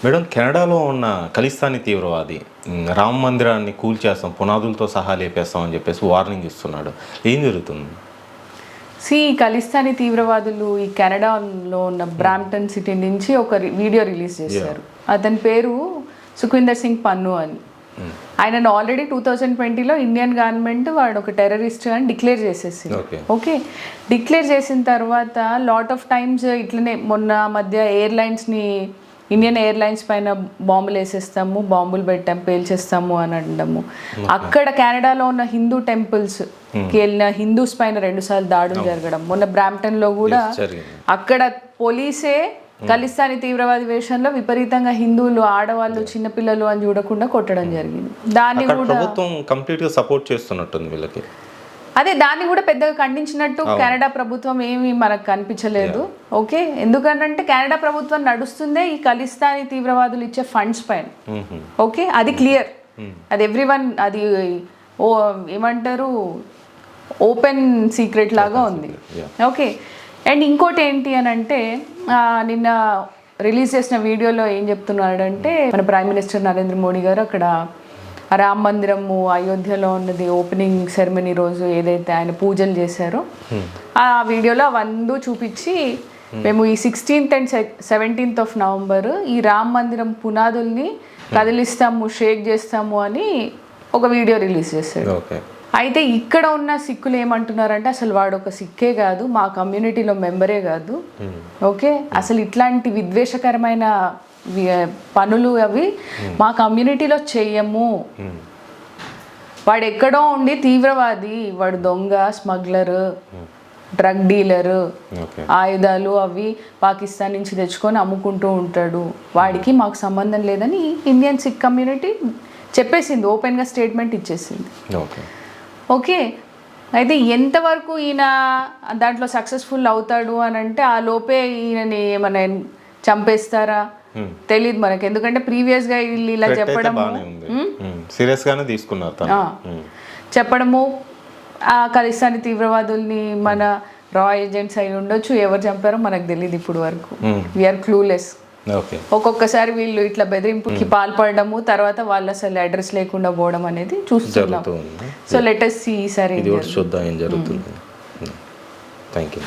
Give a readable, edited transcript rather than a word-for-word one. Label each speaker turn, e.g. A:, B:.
A: Madam, కెనడాలో ఉన్న ఖలిస్తానీ తీవ్రవాది రామ మందిరాన్ని కూల్చేస్తాం, పునాదులతో సహా లేపేస్తాం అని చెప్పేసి వార్నింగ్ ఇస్తున్నాడు. ఏం జరుగుతుంది?
B: ఖలిస్తానీ తీవ్రవాదులు ఈ కెనడాలో ఉన్న బ్రాంప్టన్ సిటీ నుంచి ఒక వీడియో రిలీజ్ చేశారు. అతని పేరు సుఖ్వీందర్ సింగ్ పన్ను అని. ఆయనను ఆల్రెడీ 2020లో ఇండియన్ గవర్నమెంట్ వాడు ఒక టెర్రరిస్ట్ అని డిక్లేర్ చేసేసింది. ఓకే, డిక్లేర్ చేసిన తర్వాత లాట్ ఆఫ్ టైమ్స్ ఇట్లనే మొన్న మధ్య ఇండియన్ ఎయిర్లైన్స్ పైన బాంబులు వేసేస్తాము, బాంబులు పెట్టాము, పేల్చేస్తాము అని అనడము. అక్కడ కెనడాలో ఉన్న హిందూ టెంపుల్స్కి వెళ్ళిన హిందూస్ పైన 2 సార్లు దాడులు జరగడం. మొన్న బ్రాంప్టన్లో కూడా అక్కడ పోలీసే ఖలిస్తానీ తీవ్రవాది వేషంలో విపరీతంగా హిందువులు, ఆడవాళ్ళు, చిన్నపిల్లలు అని చూడకుండా కొట్టడం జరిగింది. దాన్ని కూడా
A: ప్రభుత్వం కంప్లీట్గా సపోర్ట్ చేస్తున్నట్టుంది వీళ్ళకి.
B: దాన్ని కూడా పెద్దగా ఖండించినట్టు కెనడా ప్రభుత్వం ఏమీ మనకు కనిపించలేదు. ఓకే, ఎందుకంటే కెనడా ప్రభుత్వం నడుస్తుందే ఈ ఖలిస్తానీ తీవ్రవాదులు ఇచ్చే ఫండ్స్ పైన. ఓకే, అది క్లియర్, అది ఎవ్రీవన్, అది ఏమంటారు, ఓపెన్ సీక్రెట్ లాగా ఉంది. ఓకే, అండ్ ఇంకోటి ఏంటి అని అంటే నిన్న రిలీజ్ చేసిన వీడియోలో ఏం చెప్తున్నాడంటే మన ప్రైమ్ మినిస్టర్ నరేంద్ర మోడీ గారు అక్కడ రామ మందిరము అయోధ్యలో ఉన్నది ఓపెనింగ్ సెరమనీ రోజు ఏదైతే ఆయన పూజలు చేశారో ఆ వీడియోలో అవన్నీ చూపించి మేము ఈ 16th and 17th of November ఈ రామ మందిరం పునాదుల్ని కదిలిస్తాము, షేక్ చేస్తాము అని ఒక వీడియో రిలీజ్ చేశాడు. అయితే ఇక్కడ ఉన్న సిక్కులు ఏమంటున్నారంటే అసలు వాడు ఒక సిక్కే కాదు, మా కమ్యూనిటీలో మెంబరే కాదు. ఓకే, అసలు ఇట్లాంటి విద్వేషకరమైన పనులు అవి మా కమ్యూనిటీలో చెయ్యము. వాడు ఎక్కడో ఉండి తీవ్రవాది, వాడు దొంగ, స్మగ్లర్, డ్రగ్ డీలరు, ఆయుధాలు అవి పాకిస్తాన్ నుంచి తెచ్చుకొని అమ్ముకుంటూ ఉంటాడు, వాడికి మాకు సంబంధం లేదని ఇండియన్ సిక్ కమ్యూనిటీ చెప్పేసింది, ఓపెన్గా స్టేట్మెంట్ ఇచ్చేసింది. ఓకే, అయితే ఎంతవరకు ఈయన దాంట్లో సక్సెస్ఫుల్ అవుతాడు అని అంటే ఆ లోపే ఈయనని ఏమైనా చంపేస్తారా తెలీదు మనకి. ఎందుకంటే ప్రీవియస్గా వీళ్ళు ఇలా చెప్పడము
A: సీరియస్గానే తీసుకున్నారు,
B: చెప్పడము ఆ ఖలిస్తానీ తీవ్రవాదుల్ని మన రా ఏజెంట్స్ అయి ఉండొచ్చు, ఎవరు చంపారో మనకు తెలియదు ఇప్పుడు వరకు. We are clueless. ఒక్కొక్కసారి వీళ్ళు ఇట్లా బెదిరింపుకి పాల్పడము, తర్వాత వాళ్ళు అసలు అడ్రస్ లేకుండా పోవడం అనేది చూస్తున్నాం. సో లెట్ us see ఈసారి
A: చూద్దాం ఏం జరుగుతుంది. Thank you.